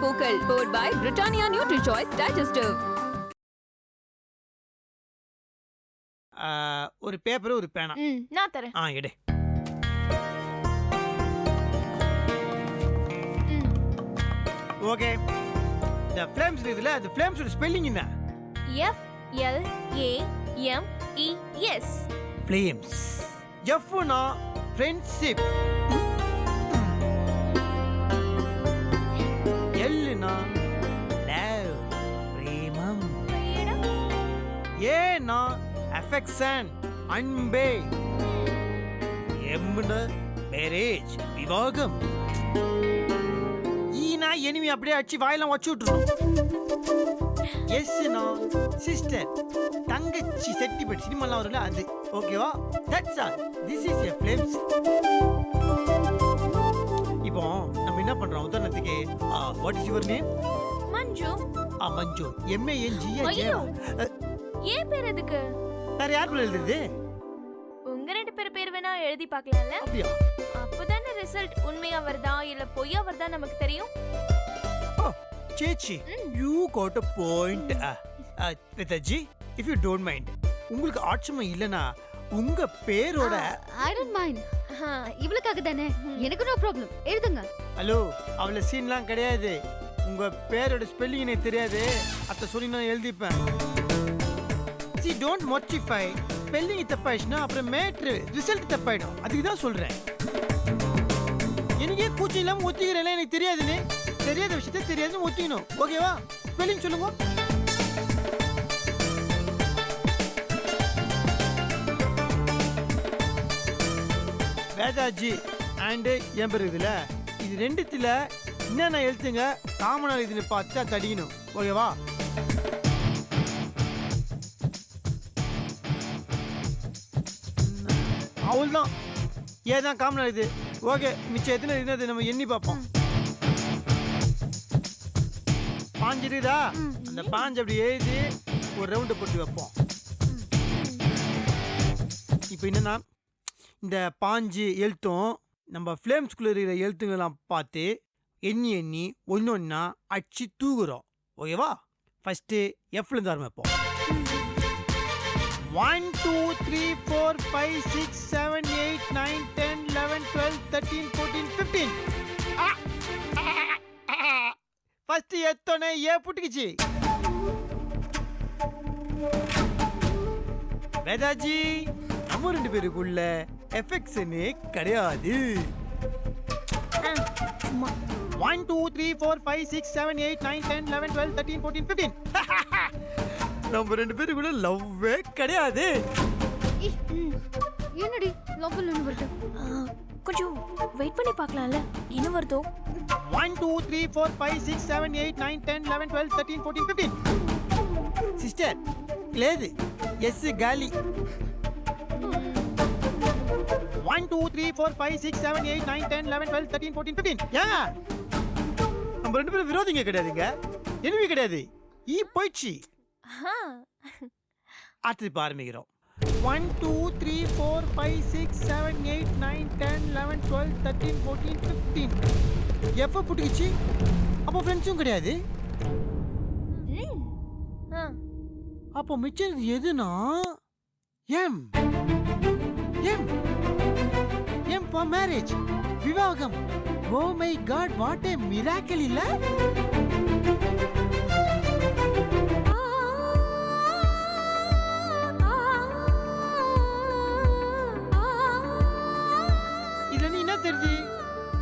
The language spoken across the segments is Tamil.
பூக்கள் powered by Britannia NutriChoice Digestive. ஒரு பேப்பர் ஒரு பேனா. நான் தரேன். எடு. ஓகே. இந்த ஃப்ளேம்ஸ் இருக்குதுல, அந்த ஃப்ளேம்ஸோட ஸ்பெல்லிங் என்ன? FLAMES. ஃப்ளேம்ஸ். எஃப்னா ஃப்ரெண்ட்ஷிப். எல்னா லவ், பிரேமம். ஏனா அஃபெக்ஷன், அன்பே. எம்னா மேரேஜ், விவாகம். ஈனா எனிமி அப்படியே அடிச்சு வாயிலாம் வச்சு விட்டுரும். எஸ்னா சிஸ்டர், தங்கச்சி. செட்டிப்பட்டு சினிமாலாம் வரும்ல அது. ஓகேவா? That's all. This is a flames. இப்போ நம்ம என்ன பண்றோம்? உதாரணத்துக்கு what is your name? Manju. Manju. MANGU. ஐயோ, ஏன் பேர் எதுக்கு? வேற யார் பேர் எழுதுறது? உங்க ரெண்டு பேர் வேணா எழுதி பார்க்கலாம்ல? அப்படியா? அப்பதானே ரிசல்ட் உண்மையா வருதா இல்ல பொய்யா வருதா நமக்கு தெரியும். சேச்சி, you got a point. விதாஜி, if you don't mind, உங்களுக்கு ஆட்சமா இல்லனா உங்க பேரோட I don't mind. இவளுக்காக தானே, எனக்கு நோ ப்ராப்ளம். எழுதுங்க. ஹலோ, அவள சீன்லாம் கிடையாது. உங்க பேரோட ஸ்பெல்லிங் எனக்கு தெரியாது. அத சொல்லி நான் எழுதிப்பேன். See, don't mortify. ஸ்பெல்லிங் தப்பாயிடுச்சுனா அப்புறம் மேட்ரு ரிசல்ட் தப்பாயிடும். அதுக்கு தான் சொல்றேன். எனக்கே கூச்சம் இல்லாம ஒத்திக்கிறேன். எனக்கு தெரியாதுன்னு தெரியாத விஷயத்த தெரியாதுன்னு ஒத்திக்கணும். ஓகேவா? ஸ்பெல்லிங் சொல்லுங்க. வேதாஜி அண்ட் என் பேர் இதுல இது ரெண்டுத்துல என்னென்ன எழுத்துங்க காமனா இதுன்னு பார்த்து தடிக்கணும். ஓகேவா? அவ்வளோதான். ஏதான் காமனா இது. ஓகே, மிச்சம் எத்தனை இது நம்ம எண்ணி பார்ப்போம். பாஞ்சிருதா? அந்த பாஞ்சு அப்படி எழுதி ஒரு ரவுண்டு போட்டு வைப்போம். இப்போ என்னன்னா, இந்த பாஞ்சு எழுத்தும் நம்ம ஃப்ளேம்ஸ்குள்ள இருக்கிற எழுத்துங்கெல்லாம் பார்த்து எண்ணி எண்ணி ஒன்று ஒன்றா அடிச்சு தூக்குறோம். ஓகேவா? ஃபஸ்ட்டு எஃப்லேருந்து ஆரம்பிப்போம். 1 2 3 4 5 6 7 8 9 10 11 12 13 14 15. ஃபர்ஸ்ட் எத்தனை ஏ புட்டுக்குச்சு. வேதாஜி, நம்ம ரெண்டு பேருக்குள்ள எஃபெக்ஷனே கிடையாது. 1 2 3 4 5 6 7 8 9 10 11 12 13 14 15. நம்ம ரெண்டு பேருக்குள்ள லவ்வே கிடையாது. என்னடி லவ் இல்லன்னு வருது? கொஞ்சம் வெயிட் பண்ணி பார்க்கலாம்ல, என்ன வருதோ. 1 2 3 4 5 6 7 8 9 10 11 12 13 14 15. சிஸ்டர், கிளேது. எஸ் காலி. 1 2 3 4 5 6 7 8 9 10 11 12 13 14 15. ஏங்க, நம்ம ரெண்டு பேரும் விரோதிங்க கிடையாதுங்க, எனிமி கிடையாது. போயிடுச்சு. அடுத்து ஆரம்பிக்கிறோம். 1 2 3 4 5 6 7 8 9 10 11 12 13 14 15. எப்போ புட்டுக்குச்சு? அப்போ ஃப்ரெண்ட்ஸும் கிடையாது. அப்போ மிச்சம் எதுனா M M M for marriage, விவாகம். Oh my God, what a miracle இல்ல?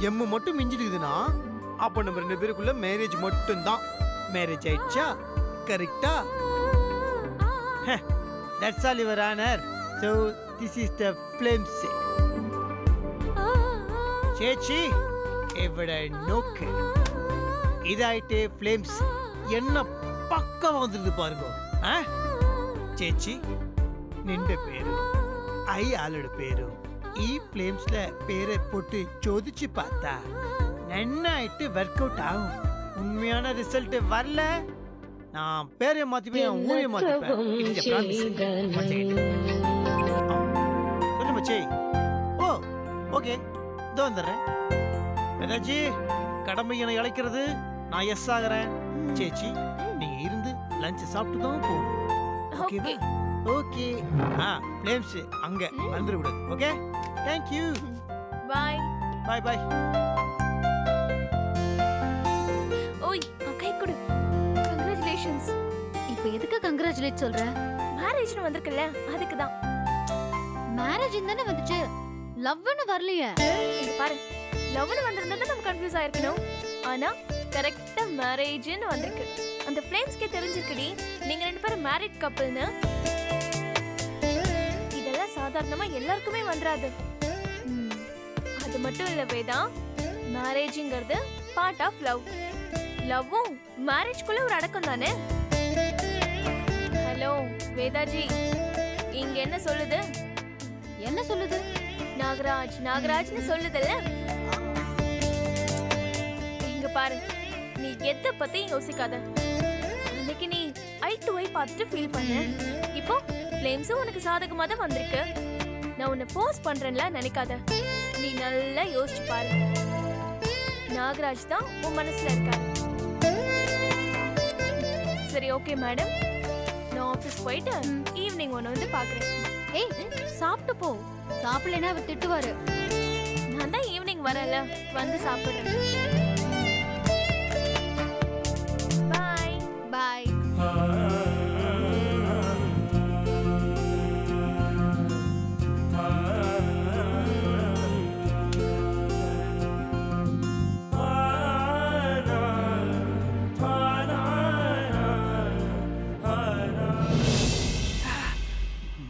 எம்மு மட்டும் மிஞ்சிடுதுன்னா அப்போ நம்ம ரெண்டு பேருக்குள்ள மேரேஜ் மட்டும்தான். மேரேஜ் ஆயிடுச்சா? கரெக்டா? That's all your honour. So this is the FLAMES. சேச்சி, எவ்வளோ நோக்கு இதாயிட்டு ஃப்ளேம்ஸ் என்ன பக்கம் வந்துருது பாருங்க. சேச்சி, நின்ற பேரு ஐ ஆளோட பேரும் ஃப்ளேம்ஸ்ல பேரை போட்டு சோதிச்சு பார்த்தா நன்னாயிட்டு ஒர்க் அவுட் ஆகும். உண்மையான ரிசல்ட் வரல, நான் பேரை மாத்திப்பேன், ஊரையை மாத்திப்பேன். சொல்லு மச்சி. ஓ ஓகே, இதோ வந்துடுறேன். ஏதாச்சி கடமை என இழைக்கிறது நான் எஸ் ஆகுறேன். சேச்சி நீங்க இருந்து லஞ்ச் சாப்பிட்டு தான் போகணும். ஓகேவா? ஓகே. ஃப்ளேம்ஸ் அங்க வந்துட கூடாது. Okay? Thank you. Bye. Bye bye. ஓய் கை கொடு. கங்க்ராச்சுலேஷன்ஸ். இப்போ எதுக்கு கங்க்ராச்சுலேட் சொல்ற? மேரேஜ்னு வந்திருக்குல்ல அதுக்கு தான். மேரேஜ் தானே வந்துச்சு, லவ்னு வரலையே. இங்க பாரு, லவ்னு வந்திருந்தா நம்ம கன்ஃபியூஸ் ஆயிருக்கணும். ஆனா கரெக்ட்டா மேரேஜ்னு வந்திருக்கு. அந்த ஃப்ளேம்ஸ்க்கே தெரிஞ்சிருக்குடி நீங்க ரெண்டு பேரும் மேரிட் கப்பிள்னு. இதெல்லாம் சாதாரணமா எல்லாருக்குமே வந்துராது. அது மட்டும் இல்ல வேதா, மேரேஜ்ங்கிறது பார்ட் ஆஃப் லவ். லவ்வும் மேரேஜ்க்குள்ள ஒரு அடக்கம் தானே. ஹலோ வேதாஜி, இங்க என்ன சொல்லுது? என்ன சொல்லுது? நாகராஜ் நாகராஜ்னு சொல்லுதுல்ல. இங்க பாரு, நீ எதை பத்தி யோசிக்காத. அன்னைக்கு நீ ஐ டு ஐ பார்த்துட்டு ஃபீல் பண்ண. இப்போ ஃப்ளேம்ஸும் உனக்கு சாதகமா தான் வந்திருக்கு. நான் உன்னை ஃபோர்ஸ் பண்றேன்ல நினைக்காத. நீ நல்லா யோசிச்சு பாரு. நாகராஜ் தான் உன் மனசுல இருக்காரு. சரி ஓகே மேடம், நான் ஆஃபீஸ் போயிட்டு ஈவினிங் ஒன்று வந்து பார்க்குறேன். ஏய் சாப்பிட்டு போ, சாப்பிடலைன்னா அவர் திட்டுவாரு. நான் தான் ஈவினிங் வரல, வந்து சாப்பிடுறேன். பாய் பாய்.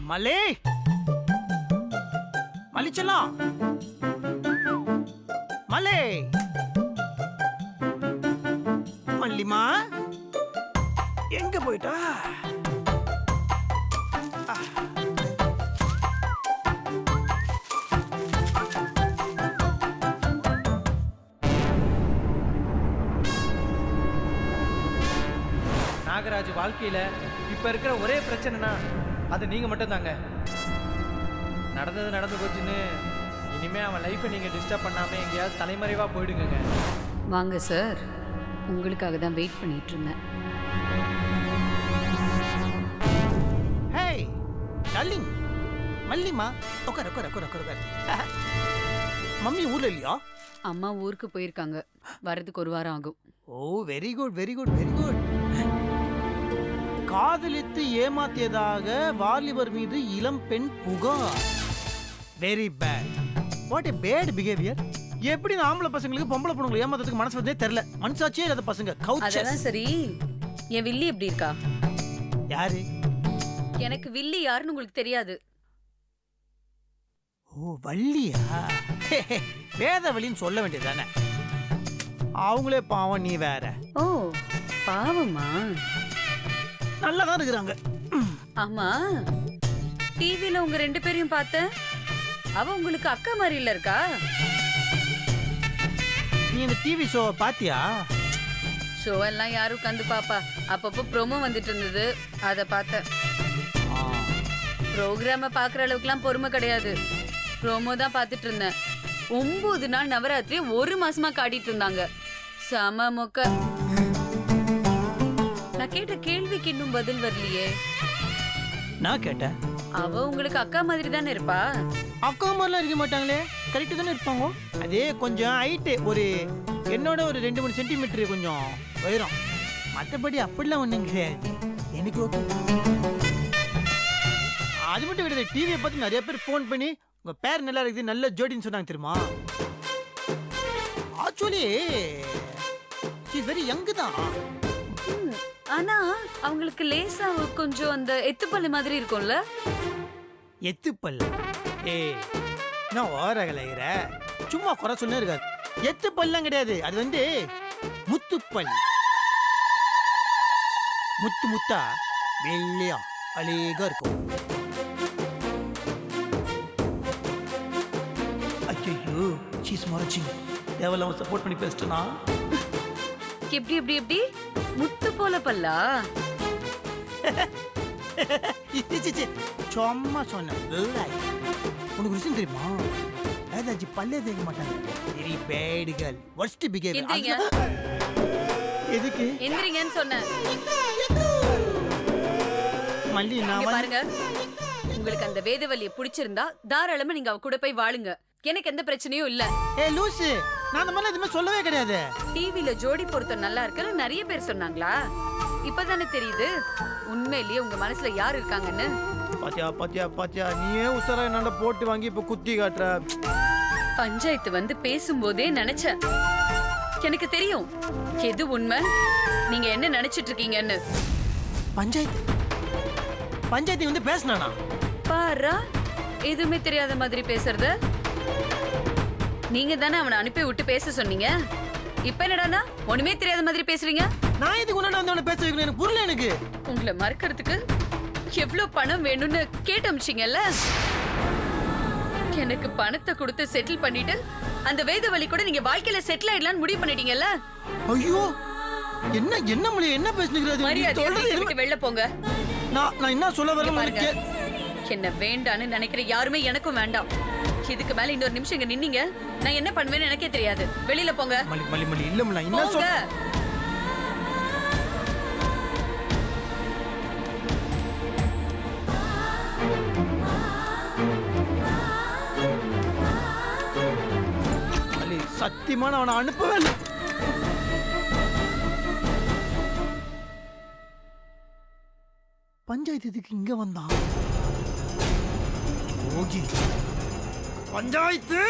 மலே மலிச்சலாம். மலே மல்லிமா எங்க போயிட்டா? நாகராஜ் வாழ்க்கையில இப்ப இருக்கிற ஒரே பிரச்சனைனா அது நீங்க மட்டும் தாங்க. நடந்தது நடந்து போச்சுன்னு இனிமே அவன் லைஃப்பை நீங்க டிஸ்டர்ப் பண்ணாம எங்கேயாவது தலைமறைவா போயிடுங்க. வாங்க சார், உங்களுக்காக தான் வெயிட் பண்ணிட்டு இருந்தேன். ஹேய் டார்லிங், மல்லிமா உட்கார் உட்கார் உட்கார் உட்கார். மம்மி ஊர்ல இல்லையா? அம்மா ஊருக்கு போயிருக்காங்க, வரதுக்கு ஒரு வாரம் ஆகும். Oh very good very good very good. காதலித்து ஏமாத்தியதாக வாலிபர் மீது இளம் பெண் புகார். Very bad. What a bad behaviour. எப்படி ஆம்பளை பசங்களுக்கு பொம்பளை பொண்ணுங்களை ஏமாத்துறதுக்கு மனசு வந்தே தெரியல. மனசாச்சே இல்லாத பசங்க. அதெல்லாம் சரி, என் வில்லி எப்படி இருக்கா? யாரு? எனக்கு வில்லி யாருன்னு உங்களுக்கு தெரியாது. ஓ வள்ளியா? வேதவழின்னு சொல்ல வேண்டியதானே. அவங்களே பாவம், நீ வேற. ஓ பாவமா? நல்லா தான் இருக்கிறாங்க. ஆமா, டிவில உங்க ரெண்டு பேரையும் பார்த்தேன். அவ உங்களுக்கு அக்கா மாதிரி இல்ல இருக்கா? நீ இந்த டிவி ஷோ பாத்தியா? ஷோ எல்லாம் யாரும் உட்காந்து பாப்பா. அப்பப்போ ப்ரோமோ வந்துட்டு இருந்தது, அதை பார்த்தேன். ப்ரோக்ராம பாக்குற அளவுக்குலாம் பொறுமை கிடையாது. ப்ரோமோ தான் பார்த்துட்டு இருந்தேன். 9 நாள் நவராத்திரி 1 மாசமா காட்டிட்டு இருந்தாங்க. செம மொக்க. நான் கேட்ட கேள்விக்கு இன்னும் பதில் வரலையே. நான் கேட்டேன். அவ உங்களுக்கு அக்கா மாதிரி தானே இருப்பா? அக்கா மாதிரிலாம் இருக்க மாட்டாங்களே, கரெக்டு தானே இருப்பாங்க. அதே கொஞ்சம் ஹைட்டு, ஒரு என்னோட ஒரு 2-3 சென்டிமீட்டர் கொஞ்சம் உயரம். மற்றபடி அப்படிலாம் ஒன்றும் கிடையாது. எனக்கு ஓகே. அது மட்டும் கிடையாது, டிவியை பார்த்து நிறைய பேர் ஃபோன் பண்ணி உங்கள் பேர் நல்லா இருக்குது, நல்ல ஜோடின்னு சொன்னாங்க தெரியுமா? ஆக்சுவலி இஸ் வெரி யங் தான். ஆனா அவங்களுக்கு லேசா கொஞ்சம் அந்த எத்துப்பல்லு மாதிரி இருக்கும்ல. எத்துப்பல்லு? நான் ஓரகலைகிற சும்மா குறை சொன்னே இருக்காது. எத்துப்பல்லாம் கிடையாது, அது வந்து முத்துப்பல். முத்து முத்தா வெள்ளையா அழகா இருக்கும். ஐயோ சீஸ் மறைச்சி தேவையில்லாம சப்போர்ட் பண்ணி பேசிட்டேனா? எப்படி எப்படி எப்படி முத்து போல பல்லா? சும்மா சொன்ன. உனக்கு விஷயம் தெரியுமா? ஏதாச்சும் பல்லே தேய்க்க மாட்டாங்க. Very bad girl. Worst behaviour. எதுக்கு எந்திரிங்கன்னு சொன்னேன். மல்லி இங்க நான் பாருங்க, உங்களுக்கு அந்த வேதவல்லியை பிடிச்சிருந்தா தாராளமா நீங்க அவ கூட போய் வாழுங்க. எனக்கு எந்த பிரச்சனையும் இல்ல. ஏய் லூசு, நான் அந்த மாதிரி எதுவுமே சொல்லவே கிடையாது. டிவில ஜோடி பொருத்தம் நல்லா இருக்குன்னு நிறைய பேர் சொன்னாங்களா? இப்பதானே தெரியுது உண்மையிலேயே உங்க மனசுல யார் இருக்காங்கன்னு. பாத்தியா பாத்தியா பாத்தியா, நீயே உசரா என்னால போட்டு வாங்கி இப்ப குத்தி காட்டுற. பஞ்சாயத்து வந்து பேசும்போதே நினைச்சேன், எனக்கு தெரியும் எது உண்மை, நீங்க என்ன நினைச்சிட்டு இருக்கீங்கன்னு. பஞ்சாயத்து பஞ்சாயத்து வந்து பேசினானா? பாரா, எதுவுமே தெரியாத மாதிரி பேசுறத. நீங்க தானே அவனை அனுப்பி விட்டு பேச சொன்னீங்க. இப்ப என்னடானா ஒண்ணுமே தெரியாத மாதிரி பேசுறீங்க. நான் இதுக்கு உன்ன வந்து அவனை பேச வைக்கணும், எனக்கு புரியல. எனக்கு உங்களை மறக்கிறதுக்கு எவ்வளவு பணம் வேணும்னு கேட்டு அமிச்சிங்கல்ல. எனக்கு பணத்தை கொடுத்து செட்டில் பண்ணிட்டு அந்த வேதவழி கூட நீங்க வாழ்க்கையில செட்டில் ஆயிடலாம்னு முடிவு பண்ணிட்டீங்கல்ல. ஐயோ, என்ன என்ன மொழி என்ன பேசுனீங்க? மரியாதை வெளில போங்க. நான் என்ன சொல்ல வரேன் உங்களுக்கு? என்ன வேண்டான்னு நினைக்கிற யாருமே எனக்கும் வேண்டாம். இதுக்கு மேல இன்னொரு நிமிஷம் இங்க நின்னீங்க, நான் என்ன பண்ணுவேன்னு எனக்கே தெரியாது. வெளியில போங்க. மல்லி மல்லி மல்லி இல்ல மல்லி, என்ன போங்க. மல்லி சத்தியமான அவனை அனுப்பவே இல்லை. பஞ்சாயத்து இதுக்கு இங்க வந்தான். ஓகே பஞ்சாயத்து.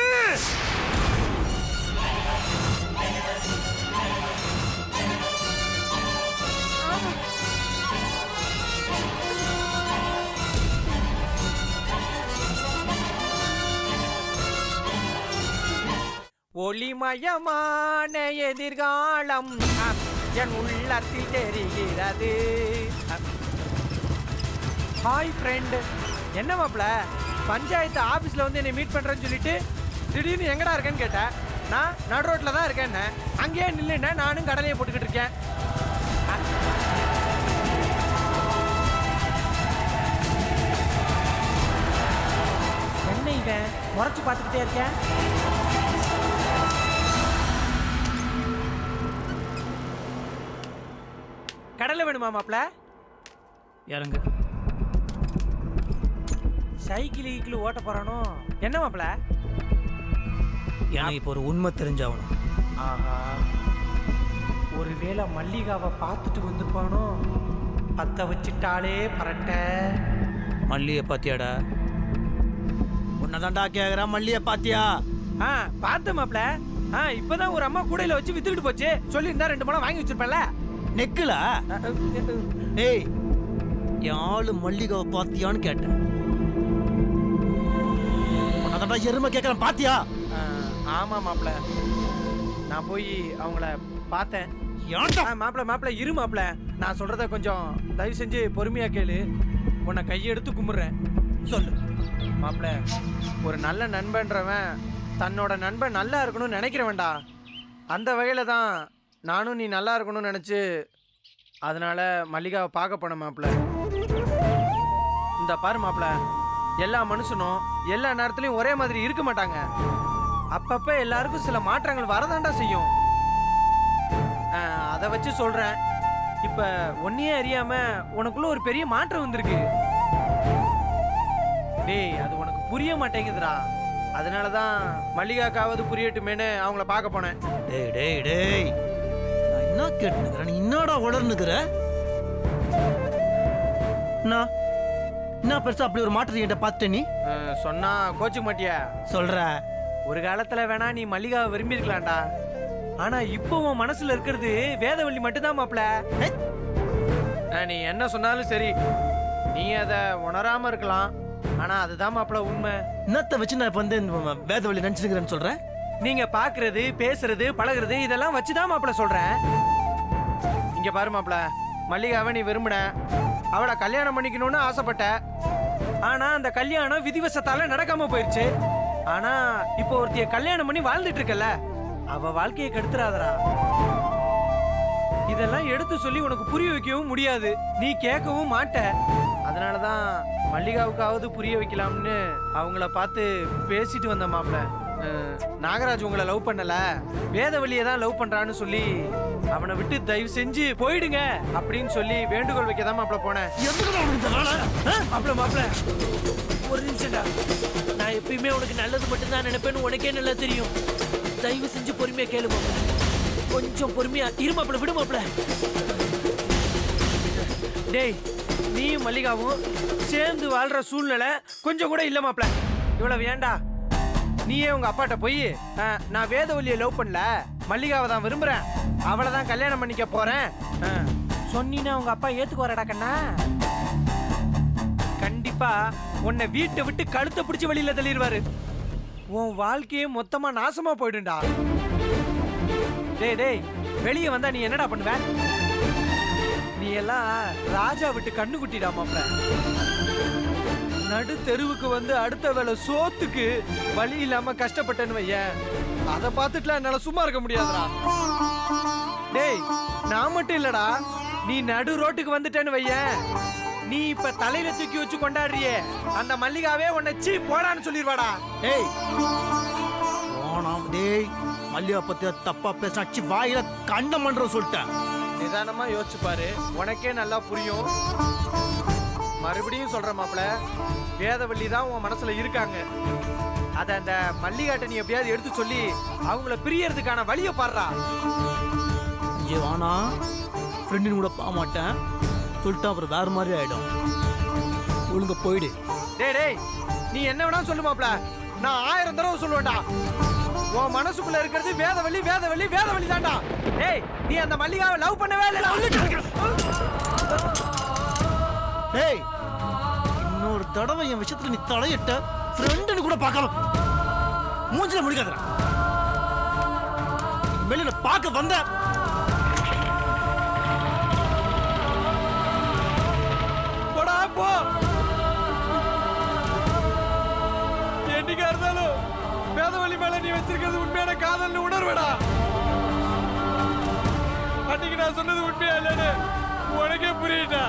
ஒளிமயமான எதிர்காலம் என் உள்ளத்தில் தெரிகிறது. ஹாய் ஃப்ரெண்ட், என்ன மாப்ள பஞ்சாயத்து ஆபீஸ்ல வந்து என்னை மீட் பண்றேன்னு சொல்லிட்டு திடீர்னு எங்கடா இருக்கேன்னு கேட்டேன். நான் நடு ரோட்ல தான் இருக்கேன். அங்கேயே நில்லுன்னா நானும் கடலையை போட்டுக்கிட்டு இருக்கேன். என்ன இவன் முறைச்சு பார்த்துக்கிட்டே இருக்கேன். கடலை வேணுமா மாப்ள? இறங்கு. சைக்கிள் ஓட்ட போறானோ என்ன மாப்ள? எனக்கு இப்போ ஒரு உண்மை தெரிஞ்சாகணும். ஆஹா, ஒருவேளை மல்லிகாவை பார்த்துட்டு வந்துப்பானோ? பத்த வச்சுட்டாலே பரட்ட. மல்லியை பாத்தியாடா? உன்னதான்டா கேக்குறா, மல்லியை பாத்தியா? பார்த்தேன் மாப்ள. இப்பதான் ஒரு அம்மா கூடையில வச்சு வித்துக்கிட்டு போச்சு. சொல்லியிருந்தா 2 பழம் வாங்கி வச்சிருப்பேன்ல. நெக்குலா? ஏய், யாழு மல்லிகாவை பாத்தியான்னு கேட்டேன். உன்னதான்டா எருமை கேட்கறேன், பாத்தியா? ஆமா மாப்ள, நான் போய் அவங்கள பார்த்தேன். மாப்ள இரு மாப்ள, நான் சொல்றத கொஞ்சம் தயவு செஞ்சு பொறுமையா கேளு. உன்னை கையெடுத்து கும்பிடுறேன். சொல்லு மாப்ள, ஒரு நல்ல நண்பன்றவன் தன்னோட நண்பன் நல்லா இருக்கணும்னு நினைக்கிறவன்டா. அந்த வகையில தான் நானும் நீ நல்லா இருக்கணும்னு நினைச்சு அதனால மல்லிகாவை பார்க்க போனேன் மாப்ள. இந்த பாரு மாப்ள, எல்லா மனுஷனும் எல்லா நேரத்துலையும் ஒரே மாதிரி இருக்க மாட்டாங்க. அப்பப்ப எல்லாருக்கும் சில மாற்றங்கள் வரதாண்டா செய்யும். அதை வச்சு சொல்றேன். இப்ப ஒன்னையே அறியாம உனக்குள்ள ஒரு பெரிய மாற்றம் வந்திருக்கு. டேய், அது உனக்கு புரிய மாட்டேங்குதுடா. அதனாலதான் மல்லிகாக்காவது புரியட்டுமேனு அவங்கள பார்க்க போனேன். டேய் டேய் டேய், நான் என்ன கேட்டுக்கிறேன், நீ என்னடா உடனுக்குற? என்ன பெருசா அப்படி ஒரு மாற்றத்தை என்கிட்ட பார்த்துட்ட நீ? சொன்னா கோச்சுக்க மாட்டியா? சொல்ற. ஒரு காலத்துல வேணா நீ மல்லிகாவை விரும்பி இருக்கலாம்டா. ஆனா இப்போ உன் மனசுல இருக்கிறது வேதவள்ளி மட்டும்தான் மாப்ள. நீ என்ன சொன்னாலும் சரி, நீ அதை உணராம இருக்கலாம். ஆனா அதுதான் மாப்ள உண்மை. என்னத்தை வச்சு நான் இப்ப வந்து வேதவள்ளி நினைச்சுக்கிறேன்னு சொல்றேன்? நீங்க பாக்குறது, பேசுறது, பழகுறது இதெல்லாம் வச்சுதான் மாப்ள சொல்றேன். இங்க பாரு மாப்ள, மல்லிகாவை நீ விரும்பின, அவளை கல்யாணம் பண்ணிக்கணும்னு ஆசைப்பட்ட. ஆனா அந்த கல்யாணம் விதிவசத்தால நடக்காம போயிருச்சு. ஆனா இப்போ ஒருத்திய கல்யாணம் பண்ணி வாழ்ந்துட்டு இருக்கல, அவ வாழ்க்கையை கெடுத்துறாதரா. இதெல்லாம் எடுத்து சொல்லி உனக்கு புரிய வைக்கவும் முடியாது, நீ கேட்கவும் மாட்ட. அதனாலதான் மல்லிகாவுக்காவது புரிய வைக்கலாம்னு அவங்கள பார்த்து பேசிட்டு வந்த மாப்ள. நாகராஜ் உங்களை லவ் பண்ணல, வேதவள்ளியை தான் லவ் பண்றான்னு சொல்லி அவனை விட்டு தயவு செஞ்சு போயிடுங்க அப்படின்னு சொல்லி வேண்டுகோள் வைக்க தான் மாப்பிள போனேன். மாப்பிள ஒரு நிமிஷம்டா. நான் எப்பயுமே உனக்கு நல்லது மட்டும்தான் நினைப்பேன்னு உனக்கே நல்லா தெரியும். தயவு செஞ்சு பொறுமையா கேளு மாப்பிள. கொஞ்சம் பொறுமையா இரு மாப்பிள, விடு மாப்பிள. டேய், நீயும் மல்லிகாவும் சேர்ந்து வாழ்ற சூழ்நிலை கொஞ்சம் கூட இல்ல மாப்பிள. இவ்வளவு வேண்டா. நீயே உங்க அப்பாட்ட போய் நான் வேதவல்லியை லவ் பண்ணல, மல்லிகாவை தான் விரும்புறேன், அவளை தான் கல்யாணம் பண்ணிக்க போறேன் சொன்னீன்னா உங்க அப்பா ஏத்துக்குவாரடா கண்ணா. கண்டிப்பா உன்னை வீட்டை விட்டு கழுத்தை பிடிச்சி வெளியில தள்ளிடுவாரு. உன் வாழ்க்கையே மொத்தமா நாசமா போயிடும்டா. டேய் டேய், வெளியே வந்தா நீ என்னடா பண்ணுவ? நீ எல்லாம் ராஜா விட்டு கண்ணு குட்டிடா மாப்ள. நடு தெருவுக்கு வந்து அடுத்த வேளை சோத்துக்கு வழி இல்லாம கஷ்டப்பட்டேன்னு வையேன், அதை பார்த்துட்டுலாம் என்னால சும்மா இருக்க முடியாதுடா. டேய், நான் மட்டும் இல்லடா, நீ நடு ரோட்டுக்கு வந்துட்டேன்னு வையேன், நீ இப்ப தலையில தூக்கி வச்சு கொண்டாடுறியே அந்த மல்லிகாவே உன்னை சீ போடான்னு சொல்லிடுவாடா. டேய் போனாம். டேய், மல்லிகா பத்தி தப்பா பேசினாச்சு வாயில கண்டம் பண்றோம் சொல்லிட்டேன். நிதானமா யோசிச்சு பாரு, உனக்கே நல்லா புரியும். மறுபடியும் சொல்ற மாப்ள, வேதவள்ளி தான் உன் மனசுல இருக்காங்க. அத அந்த மல்லிகாட்ட நீ எப்படியாவது எடுத்து சொல்லி அவங்கள பிரியறதுக்கான வழியை பாடுறா. இங்கே வானா, ஃப்ரெண்டின் கூட போக மாட்டேன் சொல்லிட்டு அப்புறம் வேற மாதிரி ஆயிடும். ஒழுங்க போயிடு. டேய் டேய், நீ என்ன வேணா சொல்லு மாப்ள, நான் 1000 தடவை சொல்லுவேன்டா. உன் மனசுக்குள்ள இருக்கிறது வேதவள்ளி வேதவள்ளி வேதவள்ளி தான்டா. டேய், நீ அந்த மல்லிகாவை லவ் பண்ணவே இல்லை. டேய், இன்னொரு தடவை என் விஷயத்துல நீ தலையிட்ட ஃப்ரெண்டுன்னு கூட பார்க்காம மூஞ்சில முடிக்காதடா. வெளியில பார்க்க வந்த போடா போ. என்னைக்கா இருந்தாலும் வேதவள்ளி மேல நீ வச்சிருக்கிறது உண்மையான காதல்னு உணர்வடா. அன்னைக்கு நான் சொன்னது உண்மையா இல்லைன்னு உனக்கே புரியுதா?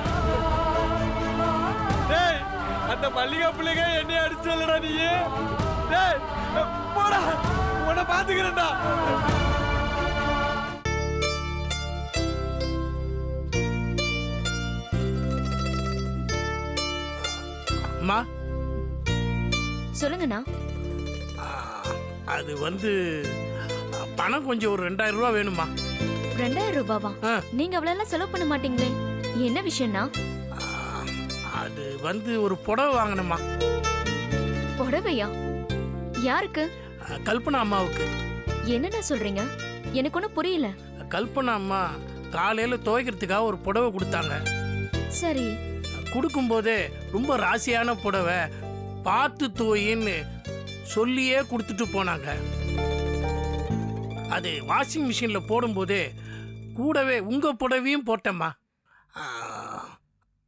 டேய், அந்த மல்லிகா பிள்ளைங்க என்னைய அடிச்சலடா நீ. டேய் போடா, உன்னை பாத்துக்கிறேன்டா. அம்மா, சொல்லுங்கண்ணா. அது வந்து பணம் கொஞ்சம் ஒரு 2000 ரூபா வேணுமா? 2000 ரூபாவா? நீங்க அவ்வளவு செலவு பண்ண மாட்டீங்களே, என்ன விஷயம்னா? அது வந்து ஒரு புடவை வாங்கணுமா. புடவையா? யாருக்கு? கல்பனா அம்மாவுக்கு. என்னண்ணா சொல்றீங்க? எனக்கு ஒன்றும் புரியல. கல்பனா அம்மா காலையில துவைக்கிறதுக்காக ஒரு புடவை கொடுத்தாங்க. சரி. கொடுக்கும்போதே ரொம்ப ராசியான புடவை, பார்த்து துவையின்னு சொல்லியே கொடுத்துட்டு போனாங்க. அது வாஷிங் மிஷின்ல போடும்போதே கூடவே உங்க புடவையும் போட்டேம்மா.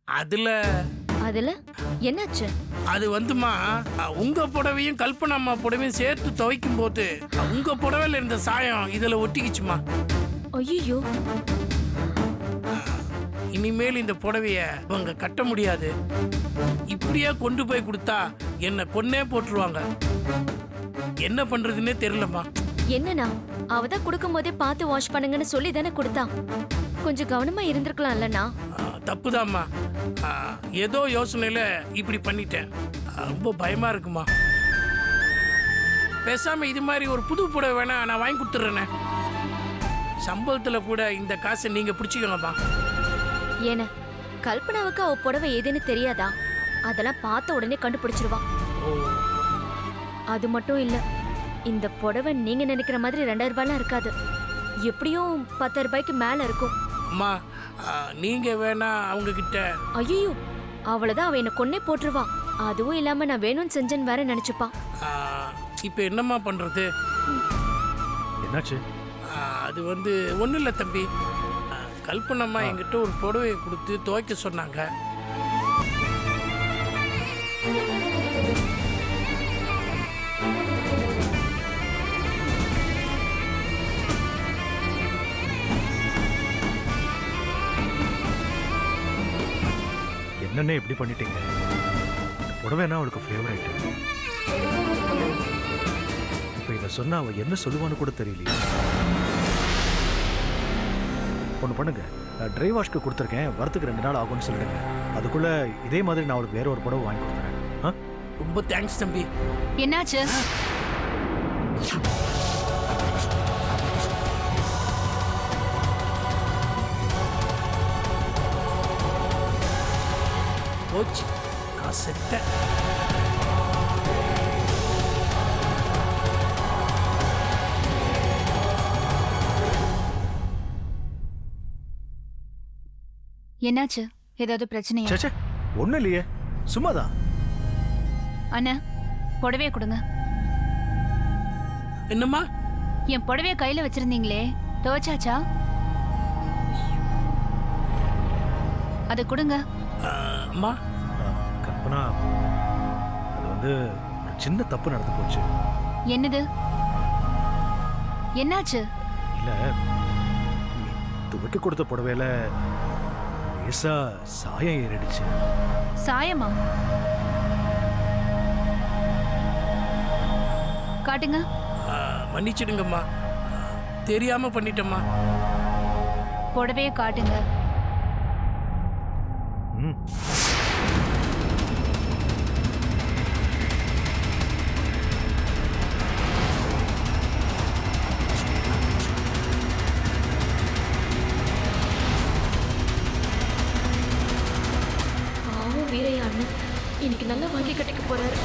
அதுல என்னாச்சு? அது வந்துமா, உங்க புடவையும் கல்பனா அம்மா புடவையும் சேர்த்து துவைக்கும் போது உங்க புடவையில இருந்த சாயம் இதுல ஒட்டிக்கிச்சுமா. ஐயோ, இனிமேல் இந்த புடவைய அவங்க கட்ட முடியாது. இப்படியே கொண்டு போய் கொடுத்தா என்ன கொன்னே போட்டுருவாங்க. என்ன பண்றதுன்னே தெரியலம்மா. என்னண்ணா, அவதான் கொடுக்கும் போதே பார்த்து வாஷ் பண்ணுங்கன்னு சொல்லி தானே கொடுத்தா. கொஞ்சம் கவனமா இருந்திருக்கலாம்லண்ணா. தப்புதாம்மா, ஏதோ யோசனையில இப்படி பண்ணிட்டேன். ரொம்ப பயமா இருக்குமா. பேசாம இது மாதிரி ஒரு புது புடவை வேணா நான் வாங்கி கொடுத்துட்றேனே. சம்பளத்துல கூட இந்த காசை நீங்க பிடிச்சிக்கோங்கம்மா. ஏன கல்பனாவுக்கு அவ புடவை ஏதுன்னு தெரியாதா? அதெல்லாம் பார்த்த உடனே கண்டுபிடிச்சிருவா. அது மட்டும் இல்ல, இந்த புடவை நீங்க நினைக்கிற மாதிரி 2000 ரூபாய்லாம் இருக்காது. எப்படியும் 10 ரூபாய்க்கு மேல இருக்கும். அம்மா, நீங்க வேணா அவங்க கிட்ட. ஐயோ, அவ்வளவுதான், அவ என்ன கொன்னே போட்டுருவா. அதுவும் இல்லாம நான் வேணும்னு செஞ்சேன்னு வேற நினைச்சுப்பா. இப்ப என்னம்மா பண்றது? என்னாச்சு? அது வந்து ஒண்ணும் இல்ல தம்பி. கல்பனம்மா என்கிட்ட ஒரு புடவையை கொடுத்து துவைக்க சொன்னாங்க. என்னன்னே இப்படி பண்ணிட்டீங்க? புடவைனா அவளுக்கு ஃபேவரட். இப்ப இதை சொன்னா அவ என்ன சொல்லுவான்னு கூட தெரியலையே. ஒன்று பண்ணுங்க, ட்ரை வாஷ்க்கு கொடுத்துருக்கேன், வரத்துக்கு 2 நாள் ஆகும்னு சொல்லிடுங்க. அதுக்குள்ள இதே மாதிரி நான் அவளுக்கு வேற ஒரு புடவை வாங்கி கொடுக்குறேன். ஆ? ரொம்ப தேங்க்ஸ் தம்பி. என்னாச்சு? போச்சு, நான் செத்தேன். என்னாச்சு? ஏதாவது பிரச்சனையா? சேச்சே ஒன்றும் இல்லையே, சும்மாதான். அண்ணா, புடவைய கொடுங்க. என்னம்மா? என் புடவைய கையில வச்சிருந்தீங்களே, துவைச்சாச்சா? அதை கொடுங்க. அம்மா, கல்பனா, அது வந்து ஒரு சின்ன தப்பு நடந்து போச்சு. என்னது? என்னாச்சு? இல்ல, நீ துவைக்க கொடுத்த புடவையில லேசா சாயம் ஏறிடுச்சு. சாயமா? காட்டுங்க. மன்னிச்சிடுங்கம்மா, தெரியாம பண்ணிட்டேம்மா. புடவைய காட்டுங்க. ம். பாவம் வீரையா அண்ணன் இன்னைக்கு நல்லா வாங்கி கட்டிக்க போறாரு.